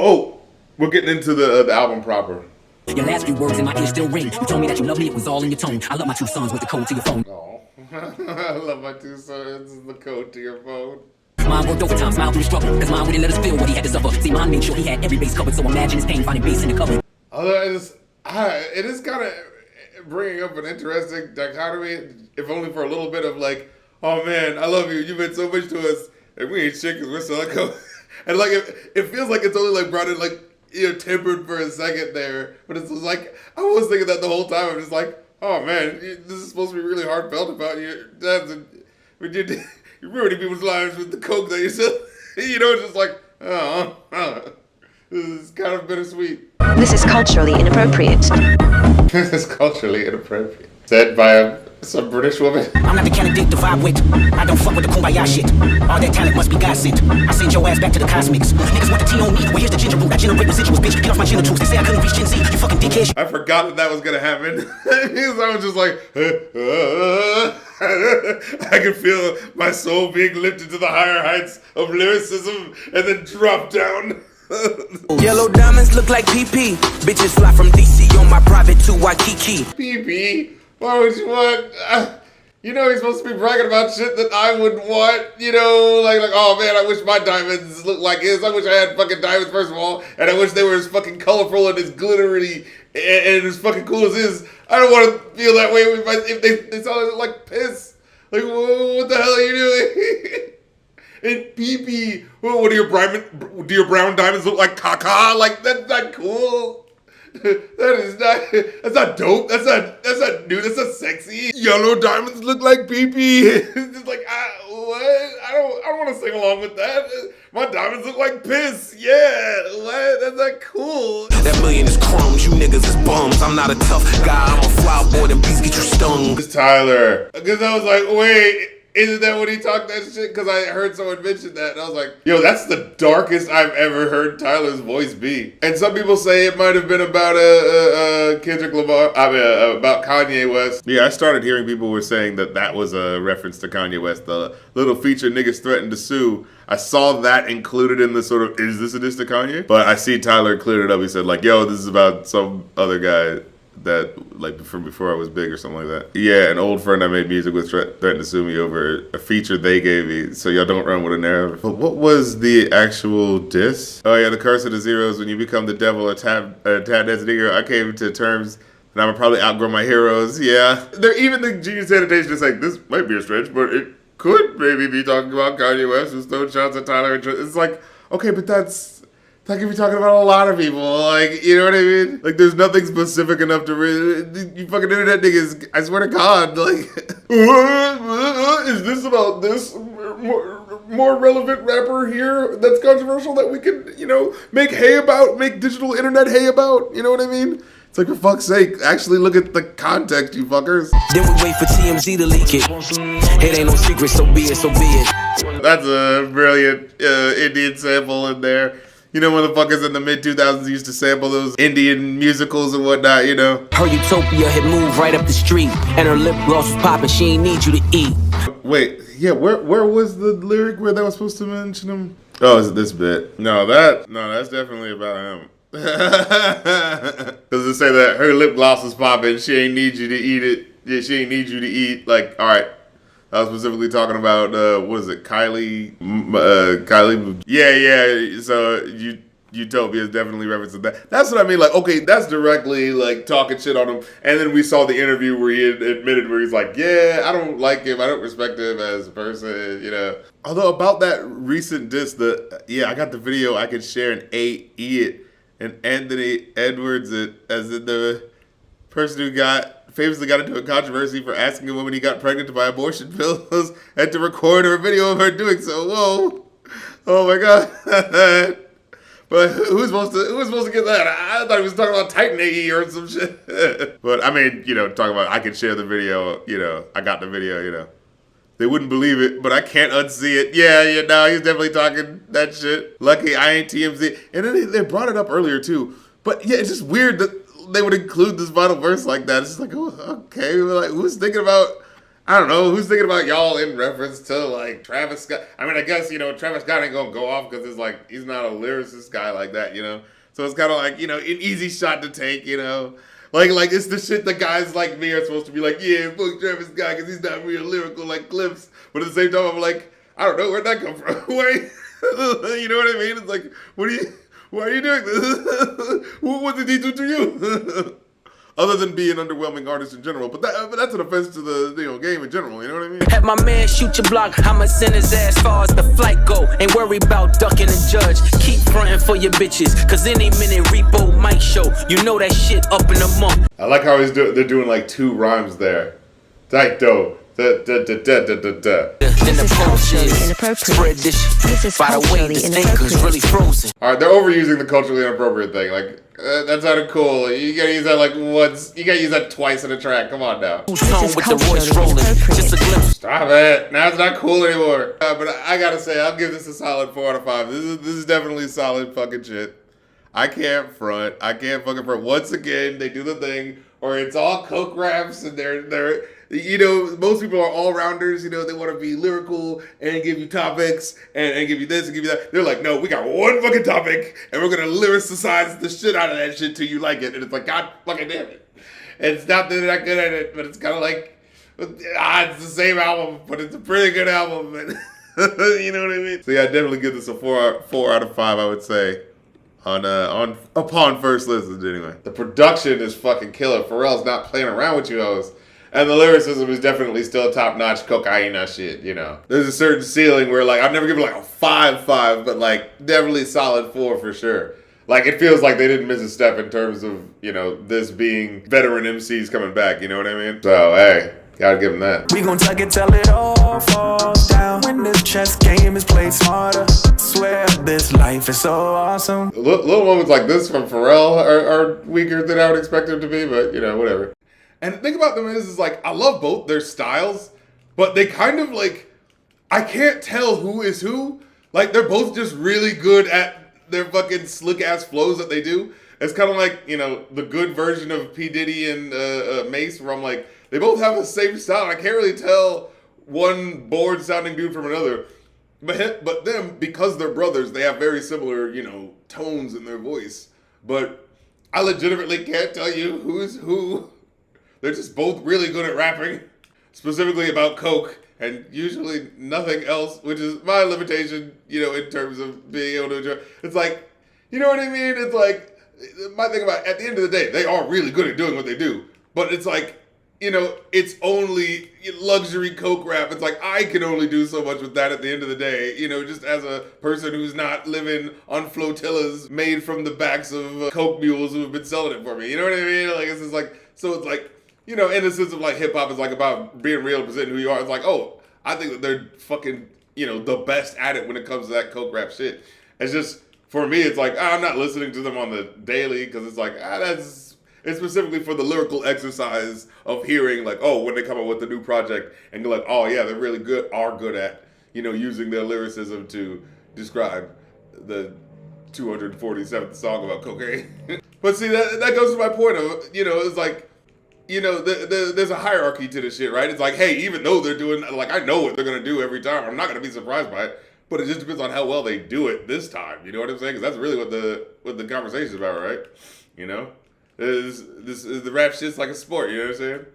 Oh, we're getting into the album proper. Your last few words in my ear still ring. You told me that you love me, it was all in your tone. I love my two sons with the code to your phone. Oh, I love my two sons. This is the code to your phone. Mine worked overtime, smile through the struggle. Cause mine wouldn't let us feel what he had to suffer. See, mine made sure he had every base covered. So imagine his pain finding base in the cover. Although it is kind of bringing up an interesting dichotomy, if only for a little bit of like, oh man, I love you. You meant so much to us, and we ain't shit because we're selling coke. And like it feels like it's only like brought in like, you know, tempered for a second there, but it's just like I was thinking that the whole time. I'm just like, oh man, this is supposed to be really heartfelt about you. You're ruining people's lives with the coke that you sell. You know, it's just like, this is kind of bittersweet. This is culturally inappropriate. This is culturally inappropriate. Said by some British woman. I'm not the candidate to vibe with. I don't fuck with the kumbaya shit. All that talent must be God sent. I send your ass back to the cosmics. Niggas want the tea on me. Well, here's the ginger root. I generate residuals, bitch. Get off my genitals. They say I couldn't reach Gen Z. You fucking dickhead. I forgot that was gonna happen. Because I was just like, I could feel my soul being lifted to the higher heights of lyricism and then drop down. Yellow diamonds look like PP. Bitches fly from DC on my private to Waikiki. PP? Why would you want? You know he's supposed to be bragging about shit that I would want. You know, like oh man, I wish my diamonds looked like his. I wish I had fucking diamonds first of all, and I wish they were as fucking colorful and as glittery and as fucking cool as his. I don't want to feel that way if they sounded like piss. Like what the hell are you doing? And PP, what do your brown diamonds look like caca? Like that's not cool. That's not dope. That's not new. That's not sexy. Yellow diamonds look like PP. It's just like what? I don't want to sing along with that. My diamonds look like piss. Yeah, what? That's not cool. That million is crumbs. You niggas is bums. I'm not a tough guy. I'm a flower boy. Them bees get you stung. It's Tyler. Because I was like, wait. Isn't that when he talked that shit? Because I heard someone mention that, and I was like, yo, that's the darkest I've ever heard Tyler's voice be. And some people say it might have been about Kendrick Lamar, about Kanye West. Yeah, I started hearing people were saying that was a reference to Kanye West. The little feature, niggas threatened to sue. I saw that included in the sort of, is this a diss to Kanye? But I see Tyler cleared it up. He said like, yo, this is about some other guy that like from before I was big or something like that. Yeah, an old friend I made music with threatened to sue me over a feature they gave me, so y'all don't run with a narrative. But what was the actual diss? Oh yeah, the curse of the zeros. When you become the devil or tad as an hero, I came to terms that I'm probably outgrow my heroes. Yeah, even the Genius Sanitation is like, this might be a stretch, but it could maybe be talking about Kanye West who's throwing shots at Tyler. It's like, okay, but that's like if you're talking about a lot of people, like, you know what I mean? Like, there's nothing specific enough to really, you fucking internet niggas, I swear to God, like, is this about this more relevant rapper here that's controversial that we can, you know, make digital internet hay about, you know what I mean? It's like, for fuck's sake, actually look at the context, you fuckers. Then we wait for TMZ to leak it. It ain't no secret, so be it, so be it. That's a brilliant Indian sample in there. You know, motherfuckers in the mid-2000s used to sample those Indian musicals and whatnot, you know. Her utopia had moved right up the street, and her lip gloss was popping. She ain't need you to eat. Wait, yeah, where was the lyric where they were supposed to mention him? Oh, is it this bit? No, that's definitely about him. Does it say that her lip gloss was popping? She ain't need you to eat it. Yeah, she ain't need you to eat. Like, all right. I was specifically talking about, what is it, Kylie? Yeah, so Utopia is definitely referencing that. That's what I mean, like, okay, that's directly, like, talking shit on him. And then we saw the interview where he admitted where he's like, yeah, I don't like him, I don't respect him as a person, you know. Although about that recent diss, I got the video I could share and eat it. And Anthony Edwards, as in the person who famously got into a controversy for asking a woman he got pregnant to buy abortion pills and to record her video of her doing so. Whoa. Oh my God. But who's supposed to get that? I thought he was talking about Titan AE or some shit. But I mean, you know, talking about I could share the video, you know, I got the video, you know. They wouldn't believe it, but I can't unsee it. Yeah, no, he's definitely talking that shit. Lucky I ain't TMZ. And then they brought it up earlier too. But yeah, it's just weird that they would include this final verse like that. It's just like, oh, okay, like who's thinking about I don't know, who's thinking about y'all in reference to like Travis Scott? I mean, I guess, Travis Scott ain't gonna go off because it's like, he's not a lyricist guy like that, So it's kind of like, an easy shot to take, Like it's the shit that guys like me are supposed to be like, yeah, fuck Travis Scott because he's not real lyrical like Clipse. But at the same time, I'm like, I don't know, where'd that come from? Why? You know what I mean? It's like, why are you doing this? What did he do to you? Other than being an underwhelming artist in general, but that's an offense to the game in general. You know what I mean? Have my man shoot your block, I'ma send his ass far as the flight go. Ain't worry about ducking the judge. Keep frontin' for your bitches, cause any minute Repo might show. You know that shit up in the month. I like how they're doing like 2 rhymes there. Tight though. Da, da, da, da, da, da, da. Then the This is post culturally is inappropriate. spread this This shit. is By the way, culturally this anchor's inappropriate. really frozen. All right, they're overusing the culturally inappropriate thing. Like, that sounded cool. You gotta use that like once. You gotta use that twice in a track. Come on now. Who's tone is with the voice culturally rolling? inappropriate. Just a glimpse. Stop it. Now it's not cool anymore. But I gotta say, I'll give this a solid 4 out of 5. This is definitely solid fucking shit. I can't front. I can't fucking front. Once again, they do the thing, or it's all coke raps, and they're most people are all rounders. They want to be lyrical and give you topics and give you this and give you that. They're like, no, we got one fucking topic, and we're gonna lyricize the shit out of that shit till you like it. And it's like, God fucking damn it. And it's not that they're not good at it, but it's kind of like, it's the same album, but it's a pretty good album. And you know what I mean? So yeah, I definitely give this a 4 out of 5. I would say. Upon first listens anyway. The production is fucking killer. Pharrell's not playing around with you hoes. And the lyricism is definitely still top-notch cocaine shit, There's a certain ceiling where, like, I've never given, like, a 5, but, like, definitely solid 4 for sure. Like, it feels like they didn't miss a step in terms of, this being veteran MCs coming back, you know what I mean? So, hey, gotta give them that. We gon' tuck it till it all falls down. When this chess game is played smarter, swear this life is so awesome. Little moments like this from Pharrell are weaker than I would expect them to be, but, whatever. And the thing about them is like, I love both their styles, but they kind of like, I can't tell who is who. Like, they're both just really good at their fucking slick ass flows that they do. It's kind of like, the good version of P. Diddy and Mace, where I'm like, they both have the same style. I can't really tell one bored sounding dude from another. But them, because they're brothers, they have very similar, tones in their voice. But I legitimately can't tell you who's who. They're just both really good at rapping, specifically about coke, and usually nothing else, which is my limitation, in terms of being able to enjoy. It's like, you know what I mean? It's like, my thing about, at the end of the day, they are really good at doing what they do. But it's like, it's only luxury coke rap. It's like, I can only do so much with that at the end of the day, just as a person who's not living on flotillas made from the backs of coke mules who have been selling it for me. You know what I mean? Like, it's just like, so it's like, in the sense of like hip hop is like about being real, presenting who you are. It's like, oh, I think that they're fucking, the best at it when it comes to that coke rap shit. It's just, for me, it's like, I'm not listening to them on the daily because it's like, it's specifically for the lyrical exercise of hearing like, oh, when they come up with a new project and you're like, oh yeah, they're really good at, using their lyricism to describe the 247th song about cocaine. But see, that goes to my point of, it's like, there's a hierarchy to this shit, right? It's like, hey, even though they're doing, like, I know what they're going to do every time. I'm not going to be surprised by it. But it just depends on how well they do it this time. You know what I'm saying? Because that's really what the conversation's about, right? The rap shit's like a sport. You know what I'm saying?